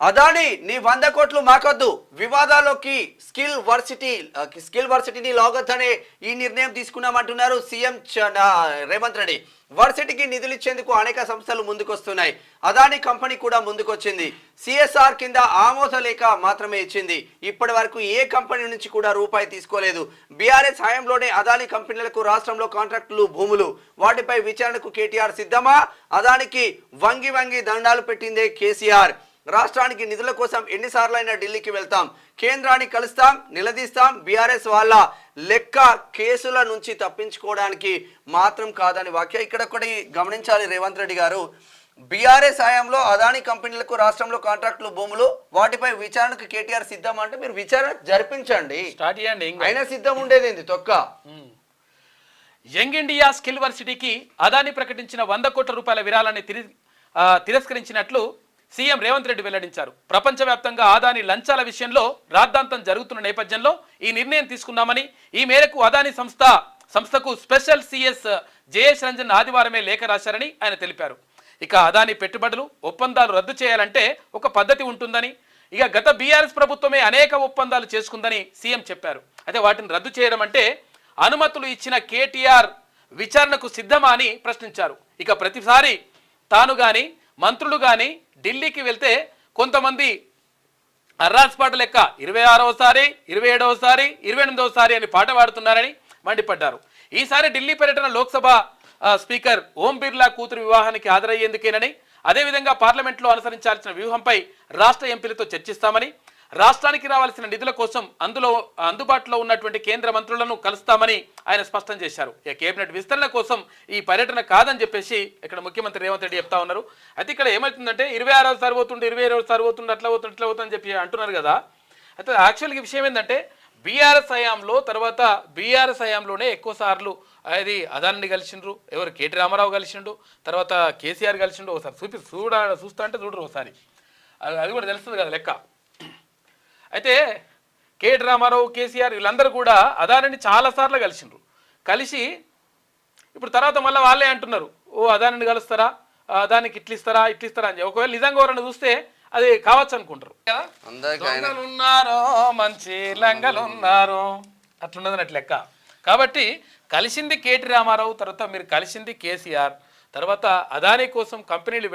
అదాని నీ 100 కోట్లు మాకొద్దు వివాదాల్లోకి స్కిల్ వర్సిటీని లాగొద్దనే ఈ నిర్ణయం తీసుకున్నామంటున్నారు సీఎం రేవంత్ రెడ్డి. వర్సిటీకి నిధులు ఇచ్చేందుకు అనేక సంస్థలు ముందుకొస్తున్నాయి. అదాని కంపెనీ కూడా ముందుకొచ్చింది. సిఎస్ఆర్ కింద ఆమోద లేఖ మాత్రమే ఇచ్చింది. ఇప్పటి వరకు ఏ కంపెనీ నుంచి కూడా రూపాయి తీసుకోలేదు. బీఆర్ఎస్ హయాంలోనే అదాని కంపెనీలకు రాష్ట్రంలో కాంట్రాక్టులు, భూములు, వాటిపై విచారణకు కేటీఆర్ సిద్ధమా? అదానికి వంగి వంగి దండాలు పెట్టిందే కేసీఆర్. రాష్ట్రానికి నిధుల కోసం ఎన్నిసార్లైనా ఢిల్లీకి వెళ్తాం, కేంద్రాన్ని కలుస్తాం, నిలదీస్తాం. బీఆర్ఎస్ వాళ్ళ లెక్క కేసుల నుంచి తప్పించుకోవడానికి మాత్రం కాదని వ్యాఖ్య. ఇక్కడ ఒకటి గమనించాలి రేవంత్ రెడ్డి గారు. బీఆర్ఎస్ హయాంలో అదాని కంపెనీలకు రాష్ట్రంలో కాంట్రాక్టులు, భూములు, వాటిపై విచారణకు కేటీఆర్ సిద్ధం అంటే మీరు విచారణ జరిపించండి, అయినా సిద్ధం ఉండేది ఏంది తొక్క. యంగ్ ఇండియా స్కిల్ వర్సిటీకి అదాని ప్రకటించిన 100 కోట్ల రూపాయల విరాళాన్ని తిరస్కరించినట్లు సీఎం రేవంత్ రెడ్డి వెల్లడించారు. ప్రపంచవ్యాప్తంగా అదాని లంచాల విషయంలో రాద్ధాంతం జరుగుతున్న నేపథ్యంలో ఈ నిర్ణయం తీసుకున్నామని, ఈ మేరకు అదాని సంస్థకు స్పెషల్ సిఎస్ జయేష్ రంజన్ ఆదివారమే లేఖ రాశారని ఆయన తెలిపారు. ఇక అదాని పెట్టుబడులు, ఒప్పందాలు రద్దు చేయాలంటే ఒక పద్ధతి ఉంటుందని, ఇక గత బీఆర్ఎస్ ప్రభుత్వమే అనేక ఒప్పందాలు చేసుకుందని సీఎం చెప్పారు. అయితే వాటిని రద్దు చేయడం అంటే అనుమతులు ఇచ్చిన కేటీఆర్ విచారణకు సిద్ధమా అని ప్రశ్నించారు. ఇక ప్రతిసారి తాను గాని మంత్రులు గాని ఢిల్లీకి వెళ్తే కొంతమంది అర్రాస్ పాట లెక్క 26వసారి, 27వసారి, 28వసారి అని పాట పాడుతున్నారని మండిపడ్డారు. ఈసారి ఢిల్లీ పర్యటన లోక్సభ స్పీకర్ ఓం బిర్లా కూతురు వివాహానికి హాజరయ్యేందుకేనని, అదేవిధంగా పార్లమెంట్లో అనుసరించాల్సిన వ్యూహంపై రాష్ట్ర ఎంపీలతో చర్చిస్తామని, రాష్ట్రానికి రావాల్సిన నిధుల కోసం అందుబాటులో ఉన్నటువంటి కేంద్ర మంత్రులను కలుస్తామని ఆయన స్పష్టం చేశారు. ఇక కేబినెట్ విస్తరణ కోసం ఈ పర్యటన కాదని చెప్పేసి ఇక్కడ ముఖ్యమంత్రి రేవంత్ రెడ్డి చెప్తా ఉన్నారు. అయితే ఇక్కడ ఏమవుతుందంటే 26వసారి పోతుండే, 27వసారి పోతుండే, అట్లా పోతుండే, ఇట్లా పోతుందని చెప్పి అంటున్నారు కదా. అయితే యాక్చువల్గా విషయం ఏంటంటే బీఆర్ఎస్ హయాంలో, తర్వాత బీఆర్ఎస్ హయాంలోనే ఎక్కువ సార్లు అది అదానిని కలిసిండ్రు, ఎవరు కేటీ రామారావు కలిసిండు, తర్వాత కేసీఆర్ కలిసిండు. ఒకసారి చూస్తా అంటే చూడరు ఒకసారి, అది కూడా తెలుస్తుంది కదా లెక్క. అయితే కేటీ రామారావు, కేసీఆర్ వీళ్ళందరూ కూడా అదానిని చాలాసార్లు కలిసి ఇప్పుడు తర్వాత మళ్ళీ వాళ్ళే అంటున్నారు, ఓ అదానిని కలుస్తారా, అదానికి ఇట్లిస్తారా అని చెప్పి. ఒకవేళ నిజంగా ఎవరైనా చూస్తే అది కావచ్చు అనుకుంటారు కదా. దొంగలున్నారో మంచి లంగలున్నారో అట్లున్నదని అట్ల లెక్క. కాబట్టి కలిసింది కేటీ రామారావు, తర్వాత మీరు కలిసింది కేసీఆర్, తర్వాత అదాని కోసం కంపెనీలు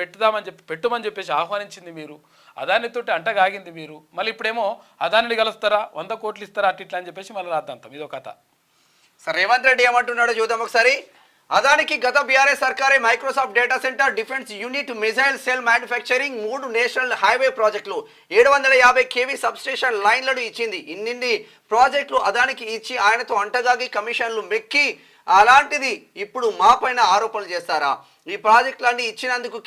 పెట్టుమని చెప్పేసి ఆహ్వానించింది మీరు, అదానితోటి అంటగాగింది మీరు. మళ్ళీ ఇప్పుడేమో అదానిని కలుస్తారా, 100 కోట్లు ఇస్తారా, ఇట్లా అని చెప్పేసి మళ్ళీ రాద్దాంతం. ఇదో కథ. సరే రేవంత్ రెడ్డి ఏమంటున్నాడో చూద్దాం ఒకసారి. అదానికి గత బీఆర్ఎస్ సర్కారే Microsoft data centre, defence unit, missile cell manufacturing, 3 national highway ప్రాజెక్టులు, 750 kV సబ్స్టేషన్ లైన్లను ఇచ్చింది. ఇన్ని ప్రాజెక్టులు అదానికి ఇచ్చి ఆయనతో అంటగాగి కమిషన్లు మెక్కి, అలాంటిది ఇప్పుడు మా పైన ఆరోపణలు చేస్తారా? ఈ ప్రాజెక్టులన్నీ ఇచ్చినందుకు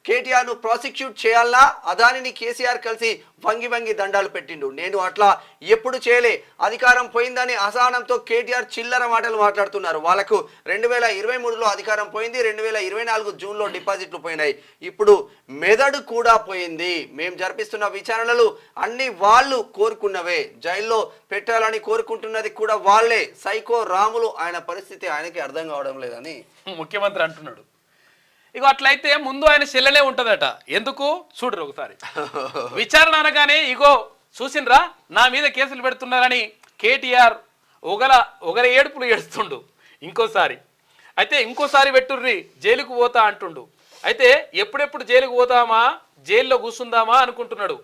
కేటీఆర్ను ప్రాసిక్యూట్ చేయాలన్నా? అదానిని కేసీఆర్ కలిసి వంగి దండాలు పెట్టిండు. నేను అట్లా ఎప్పుడు చేయలే, అధికారం పోయిందని అసహనంతో కేటీఆర్ చిల్లర మాటలు మాట్లాడుతున్నారు. వాళ్ళకు 2023లో అధికారం పోయింది, 2024 జూన్లో డిపాజిట్లు పోయినాయి, ఇప్పుడు మెదడు కూడా పోయింది. మేము జరిపిస్తున్న విచారణలు అన్ని వాళ్ళు కోరుకున్నవే, జైల్లో పెట్టాలని కోరుకుంటున్నది కూడా వాళ్ళే. సైకో రాములు, ఆయన పరిస్థితి ఆయనకి అర్థం కావడం లేదని ముఖ్యమంత్రి అంటున్నాడు. ఇక అట్లయితే ముందు ఆయన చెల్లెలే ఉంటుందట. ఎందుకు చూడరు ఒకసారి. విచారణ అనగానే ఇగో చూసినరా నా మీద కేసులు పెడుతున్నారని కేటీఆర్ ఒకరి ఏడుపులు ఏడుస్తుండు. ఇంకోసారి పెట్టుర్రి, జైలుకు పోతా అంటుండు. అయితే ఎప్పుడెప్పుడు జైలుకు పోతామా, జైల్లో కూర్చుందామా అనుకుంటున్నాడు.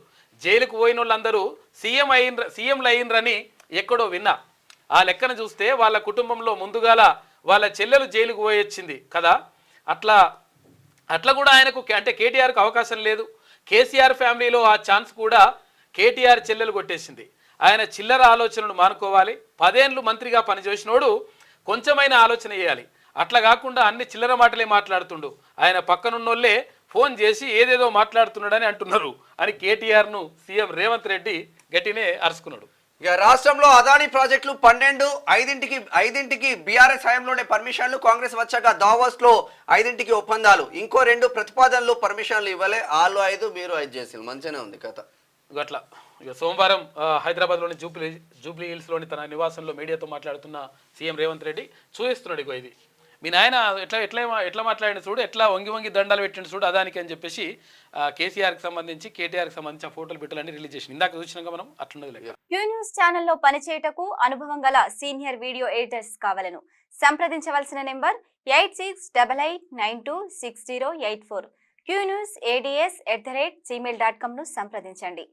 జైలుకు పోయిన వాళ్ళందరూ సీఎంలు అయ్యిండ్రని ఎక్కడో విన్నా. ఆ లెక్కను చూస్తే వాళ్ళ కుటుంబంలో ముందుగాల వాళ్ళ చెల్లెలు జైలుకు పోయొచ్చింది కదా. అట్లా కూడా ఆయనకు అంటే కేటీఆర్కు అవకాశం లేదు. కేసీఆర్ ఫ్యామిలీలో ఆ ఛాన్స్ కూడా కేటీఆర్ చెల్లెలు కొట్టేసింది. ఆయన చిల్లర ఆలోచనలు మానుకోవాలి. 10 ఏళ్ళు మంత్రిగా పనిచేసినోడు కొంచెమైన ఆలోచన చేయాలి. అట్లా కాకుండా అన్ని చిల్లర మాటలే మాట్లాడుతుండు. ఆయన పక్కనున్నోళ్ళే ఫోన్ చేసి ఏదేదో మాట్లాడుతున్నాడని అంటున్నారు అని కేటీఆర్ను సీఎం రేవంత్ రెడ్డి గట్టినే అరుచుకున్నాడు. ఇక రాష్ట్రంలో అదాని ప్రాజెక్టులు 5ంటికి బీఆర్ఎస్ హయాంలోనే పర్మిషన్లు, కాంగ్రెస్ వచ్చాక దావోస్లో 5ంటికి ఒప్పందాలు, ఇంకో 2 ప్రతిపాదనలు పర్మిషన్లు ఇవ్వలే, వాళ్ళు 5 మీరు 5 చేసి మంచిగానే ఉంది కథ. అట్లా ఇక సోమవారం హైదరాబాద్లోని జూబ్లీ హిల్స్లోని తన నివాసంలో మీడియాతో మాట్లాడుతున్న సీఎం రేవంత్ రెడ్డి చూపిస్తున్నాడు. ఇగో ఇది మీ నాయన ఎట్లా ఎట్లా ఎట్లా మాట్లాడిన చూడు, ఎట్లా వంగి వంగి దండాలు పెట్టిండు చూడు అదానికి అని చెప్పేసి కేసీఆర్కి సంబంధించి కేటీఆర్కి సంబంధించిన ఫోటోలు బిట్టలన్నీ రిలీజ్ చేసి ఇందాక చూసినాక మనం అట్లున్నది లేదు. క్యూ న్యూస్ ఛానల్లో పనిచేయటకు అనుభవం గల సీనియర్ వీడియో ఎడిటర్స్ కావాలను సంప్రదించవలసిన నెంబర్ 8688926084. qnewsads@gmail.com ను సంప్రదించండి.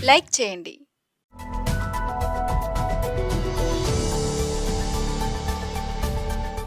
లైక్ చేయండి.